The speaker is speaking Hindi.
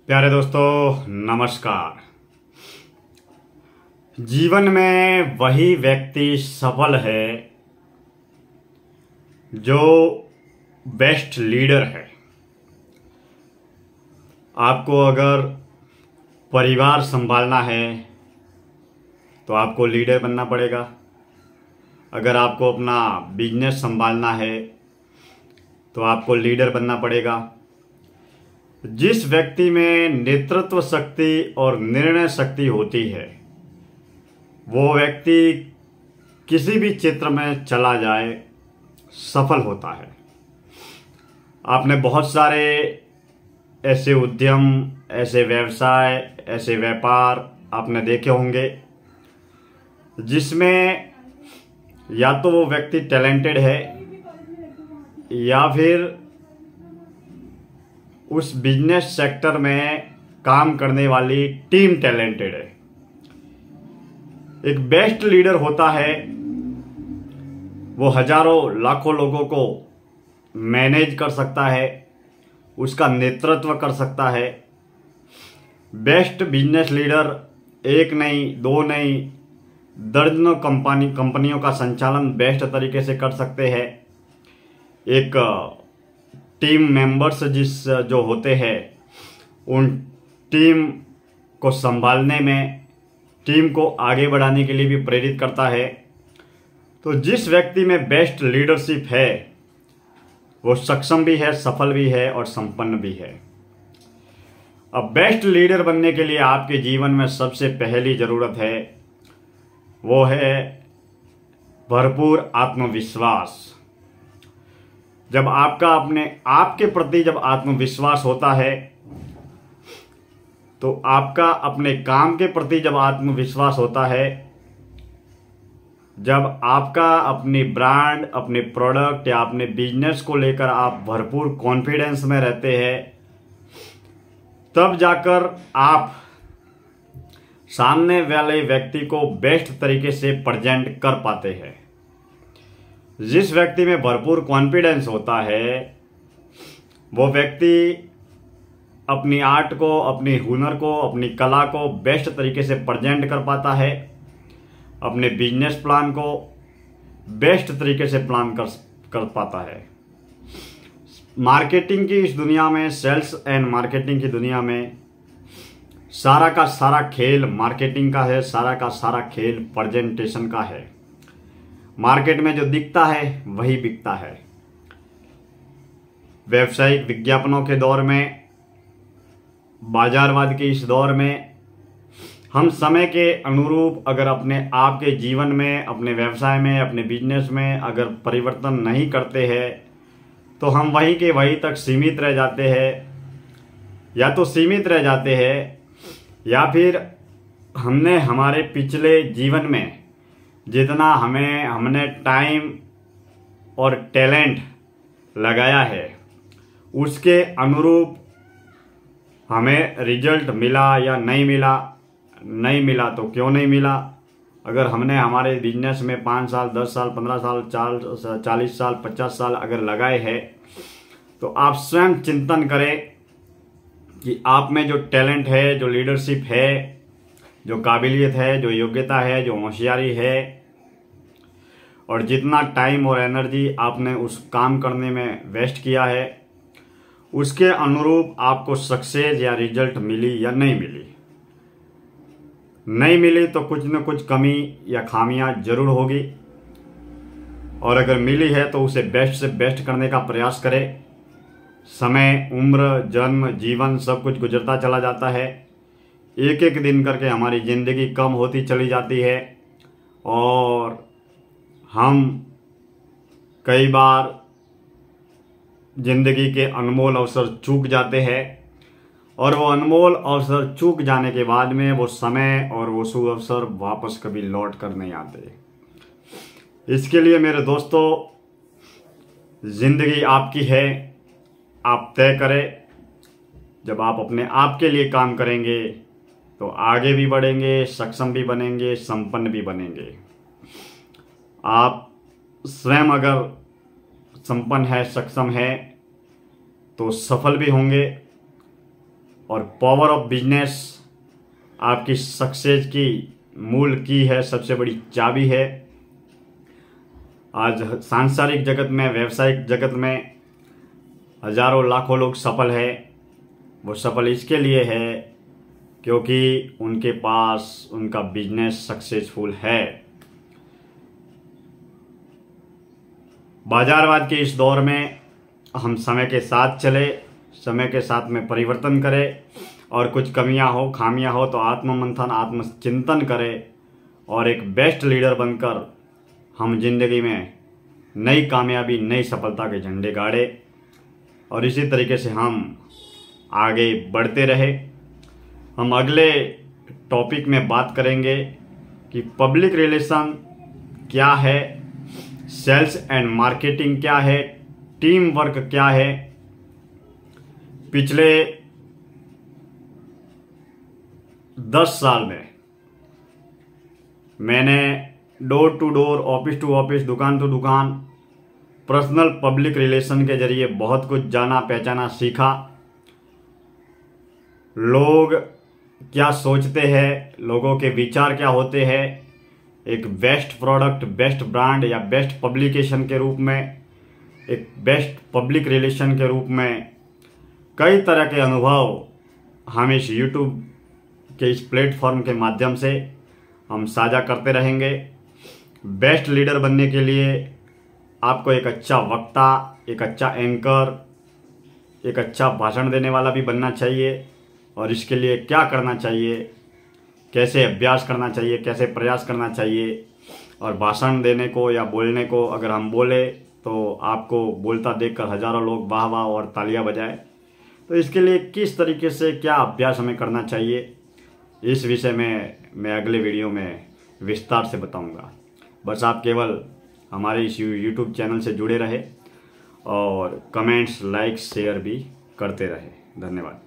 प्यारे दोस्तों, नमस्कार। जीवन में वही व्यक्ति सफल है जो बेस्ट लीडर है। आपको अगर परिवार संभालना है तो आपको लीडर बनना पड़ेगा। अगर आपको अपना बिजनेस संभालना है तो आपको लीडर बनना पड़ेगा। जिस व्यक्ति में नेतृत्व शक्ति और निर्णय शक्ति होती है वो व्यक्ति किसी भी क्षेत्र में चला जाए सफल होता है। आपने बहुत सारे ऐसे उद्यम, ऐसे व्यवसाय, ऐसे व्यापार आपने देखे होंगे जिसमें या तो वो व्यक्ति टैलेंटेड है या फिर उस बिजनेस सेक्टर में काम करने वाली टीम टैलेंटेड है। एक बेस्ट लीडर होता है वो हजारों लाखों लोगों को मैनेज कर सकता है, उसका नेतृत्व कर सकता है। बेस्ट बिजनेस लीडर एक नहीं, दो नहीं, दर्जनों कंपनियों का संचालन बेस्ट तरीके से कर सकते हैं। एक टीम मेंबर्स जो होते हैं उन टीम को संभालने में, टीम को आगे बढ़ाने के लिए भी प्रेरित करता है। तो जिस व्यक्ति में बेस्ट लीडरशिप है वो सक्षम भी है, सफल भी है और संपन्न भी है। अब बेस्ट लीडर बनने के लिए आपके जीवन में सबसे पहली जरूरत है वो है भरपूर आत्मविश्वास। जब आपका अपने आप के प्रति जब आत्मविश्वास होता है तो आपका अपने काम के प्रति जब आत्मविश्वास होता है, जब आपका अपनी ब्रांड, अपने प्रोडक्ट या अपने बिजनेस को लेकर आप भरपूर कॉन्फिडेंस में रहते हैं, तब जाकर आप सामने वाले व्यक्ति को बेस्ट तरीके से प्रेजेंट कर पाते हैं। जिस व्यक्ति में भरपूर कॉन्फिडेंस होता है वो व्यक्ति अपनी आर्ट को, अपनी हुनर को, अपनी कला को बेस्ट तरीके से प्रेजेंट कर पाता है। अपने बिजनेस प्लान को बेस्ट तरीके से प्लान कर पाता है। मार्केटिंग की इस दुनिया में, सेल्स एंड मार्केटिंग की दुनिया में सारा का सारा खेल मार्केटिंग का है, सारा का सारा खेल प्रेजेंटेशन का है। मार्केट में जो दिखता है वही बिकता है। व्यावसायिक विज्ञापनों के दौर में, बाजारवाद के इस दौर में हम समय के अनुरूप अगर अपने आप के जीवन में, अपने व्यवसाय में, अपने बिजनेस में अगर परिवर्तन नहीं करते हैं तो हम वहीं के वहीं तक सीमित रह जाते हैं। या तो सीमित रह जाते हैं या फिर हमने हमारे पिछले जीवन में जितना हमने टाइम और टैलेंट लगाया है उसके अनुरूप हमें रिजल्ट मिला या नहीं मिला। नहीं मिला तो क्यों नहीं मिला? अगर हमने हमारे बिजनेस में 5 साल, 10 साल, 15 साल, 40 साल, 50 साल अगर लगाए हैं तो आप स्वयं चिंतन करें कि आप में जो टैलेंट है, जो लीडरशिप है, जो काबिलियत है, जो योग्यता है, जो होशियारी है और जितना टाइम और एनर्जी आपने उस काम करने में वेस्ट किया है उसके अनुरूप आपको सक्सेस या रिजल्ट मिली या नहीं मिली। नहीं मिली तो कुछ न कुछ कमी या खामियां जरूर होगी, और अगर मिली है तो उसे बेस्ट से बेस्ट करने का प्रयास करें। समय, उम्र, जन्म, जीवन सब कुछ गुजरता चला जाता है। एक एक दिन करके हमारी ज़िंदगी कम होती चली जाती है और हम कई बार जिंदगी के अनमोल अवसर चूक जाते हैं और वो अनमोल अवसर चूक जाने के बाद में वो समय और वो शुभ अवसर वापस कभी लौट कर नहीं आते। इसके लिए मेरे दोस्तों, जिंदगी आपकी है, आप तय करें। जब आप अपने आप के लिए काम करेंगे तो आगे भी बढ़ेंगे, सक्षम भी बनेंगे, संपन्न भी बनेंगे। आप स्वयं अगर संपन्न है, सक्षम है तो सफल भी होंगे। और पावर ऑफ बिजनेस आपकी सक्सेस की मूल की है, सबसे बड़ी चाबी है। आज सांसारिक जगत में, व्यवसायिक जगत में हजारों लाखों लोग सफल है। वो सफल इसके लिए है क्योंकि उनके पास उनका बिजनेस सक्सेसफुल है। बाजारवाद के इस दौर में हम समय के साथ चले, समय के साथ में परिवर्तन करें, और कुछ कमियां हो, खामियां हो तो आत्ममंथन, आत्मचिंतन करें और एक बेस्ट लीडर बनकर हम जिंदगी में नई कामयाबी, नई सफलता के झंडे गाड़े और इसी तरीके से हम आगे बढ़ते रहे। हम अगले टॉपिक में बात करेंगे कि पब्लिक रिलेशन क्या है, सेल्स एंड मार्केटिंग क्या है, टीम वर्क क्या है। पिछले 10 साल में मैंने door to door, office to office, दुकान टू दुकान, पर्सनल पब्लिक रिलेशन के जरिए बहुत कुछ जाना, पहचाना, सीखा। लोग क्या सोचते हैं, लोगों के विचार क्या होते हैं, एक बेस्ट प्रोडक्ट, बेस्ट ब्रांड या बेस्ट पब्लिकेशन के रूप में, एक बेस्ट पब्लिक रिलेशन के रूप में कई तरह के अनुभव हम इस YouTube के इस प्लेटफॉर्म के माध्यम से हम साझा करते रहेंगे। बेस्ट लीडर बनने के लिए आपको एक अच्छा वक्ता, एक अच्छा एंकर, एक अच्छा भाषण देने वाला भी बनना चाहिए। और इसके लिए क्या करना चाहिए, कैसे अभ्यास करना चाहिए, कैसे प्रयास करना चाहिए। और भाषण देने को या बोलने को अगर हम बोले तो आपको बोलता देखकर हजारों लोग वाह वाह और तालियां बजाए, तो इसके लिए किस तरीके से क्या अभ्यास हमें करना चाहिए, इस विषय में मैं अगले वीडियो में विस्तार से बताऊंगा। बस आप केवल हमारे इस YouTube चैनल से जुड़े रहे और कमेंट्स, लाइक्स, शेयर भी करते रहे। धन्यवाद।